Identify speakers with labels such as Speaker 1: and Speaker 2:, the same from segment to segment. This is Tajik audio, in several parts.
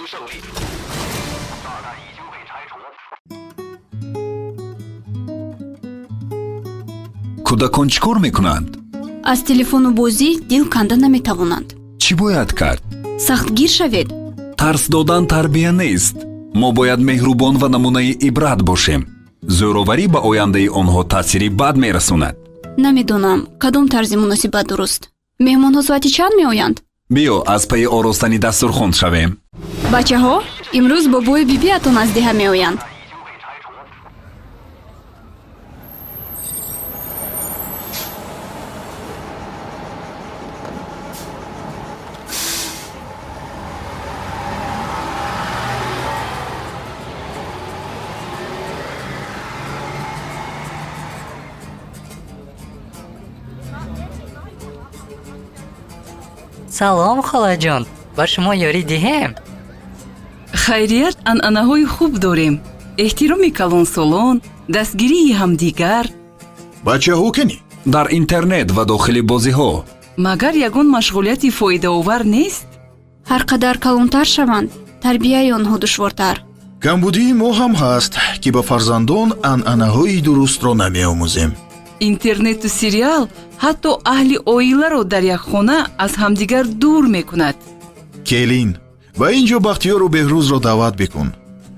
Speaker 1: 胜利。炸弹已经被拆除。
Speaker 2: кӯдакон чӣ кор мекунанд?
Speaker 3: аз телефону бозӣ дил канда наметавонанд.
Speaker 2: чӣ бояд кард?
Speaker 3: сахтгир шавед.
Speaker 2: тарс додан тарбия нест. мо бояд меҳрубон ва намунаи ибрат бошем. зӯроварӣ ба ояндаи онҳо таъсири бад мерасонад.
Speaker 3: намедонам кадом тарзи муносибат дуруст. меҳмонҳо соати чанд меоянд?
Speaker 2: биё аз пайи оростани дастурхон шавем.
Speaker 3: бачаҳо, имрӯз бобои бибиатон аз деҳа меоянд.
Speaker 4: салом холаҷон, ба шумо ёрӣ диҳем.
Speaker 5: хайрият, анъанаҳои хуб дорем. эҳтироми калонсолон, дастгирии ҳамдигар.
Speaker 6: бачаҳо кини
Speaker 2: дар интернет ва дохили бозиҳо.
Speaker 5: магар ягон машғулияти фоидаовар нест?
Speaker 3: ҳар қадар калонтар шаванд, тарбияи онҳо душвортар.
Speaker 6: камбудии мо ҳам ҳаст ки ба фарзандон анъанаҳои дурустро намеомӯзем.
Speaker 5: интернету сериал ҳатто аҳли оиларо дар як хона аз ҳамдигар дур мекунад.
Speaker 6: келин ба ин ҷо бахтиёру беҳрӯзро даъват бикун.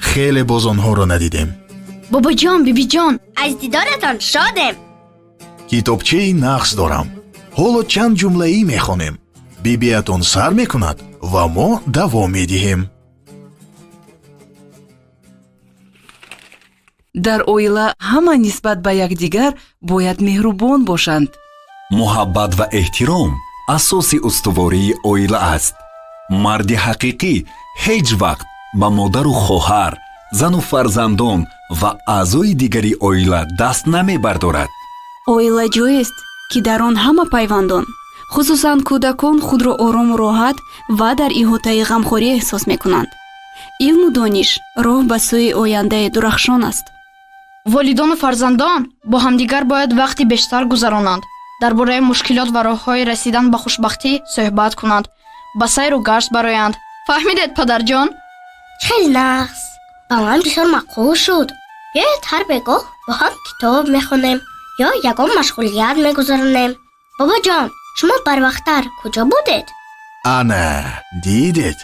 Speaker 6: хеле боз онҳоро надидем.
Speaker 3: бобоҷон, бибиҷон,
Speaker 7: аз дидоратон шодем.
Speaker 6: китобчаи нақс дорам. ҳоло чанд ҷумлаӣ мехонем. бибиятон сар мекунад ва мо давом медиҳем.
Speaker 5: дар оила ҳама нисбат ба якдигар бояд меҳрубон бошанд.
Speaker 2: муҳаббат ва эҳтиром асоси устувории оила аст. марди ҳақиқӣ ҳеҷ вақт ба модару хоҳар, зану фарзандон ва аъзои дигари оила даст намебардорад.
Speaker 3: оила ҷойест ки дар он ҳама пайвандон, хусусан кӯдакон худро орому роҳат ва дар иҳотаи ғамхорӣ эҳсос мекунанд. илму дониш роҳ ба сӯи ояндаи дурахшон аст.
Speaker 8: волидону фарзандон бо ҳамдигар бояд вақти бештар гузаронанд. дар бораи мушкилот ва роҳҳои расидан ба хушбахтӣ суҳбат кунанд. ба сайру гашт бароянд. фаҳмидед падарҷон?
Speaker 7: хеле нағз. ба ман бисёр маъқул шуд. биёед ҳар бегоҳ бо ҳам китоб мехонем ё ягон машғулият мегузаронем. бобоҷон, шумо барвақттар куҷо будед?
Speaker 6: ана дидед,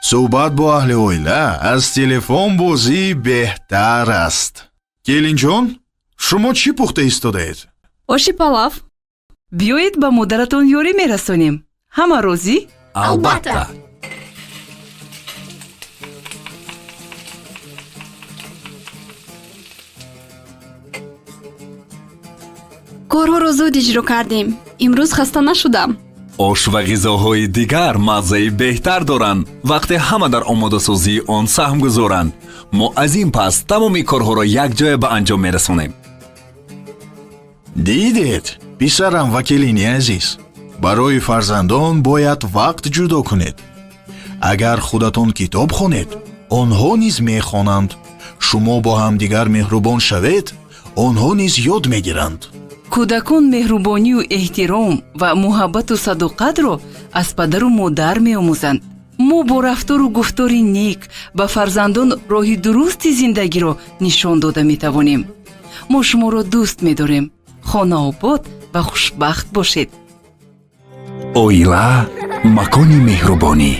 Speaker 6: суҳбат бо аҳли оила аз телефон бозӣ беҳтар аст. келинҷон, шумо чӣ пухта истодаед?
Speaker 3: оши палав.
Speaker 5: биёед ба модаратон ёрӣ мерасонем. ҳама розӣ?
Speaker 2: албатта.
Speaker 3: корҳоро зуд иҷро кардем. имрӯз хаста нашудам.
Speaker 2: ош ва ғизоҳои дигар маззаи беҳтар доранд вақте ҳама дар омодасозии он саҳм гузоранд. мо аз ин пас тамоми корҳоро якҷоя ба анҷом мерасонем.
Speaker 6: дидед, писарам ва келини азиз, барои фарзандон бояд вақт ҷудо кунед. агар худатон китоб хонед, онҳо низ мехонанд. шумо бо ҳамдигар меҳрубон шавед, онҳо низ ёд мегиранд.
Speaker 5: кӯдакон меҳрубонию эҳтиром ва муҳаббату садоқатро аз падару модар меомӯзанд. мо бо рафтору гуфтори нек ба фарзандон роҳи дурусти зиндагиро нишон дода метавонем. мо шуморо дӯст медорем. хона обод ва хушбахт бошед.
Speaker 2: оила макони меҳрубонӣ.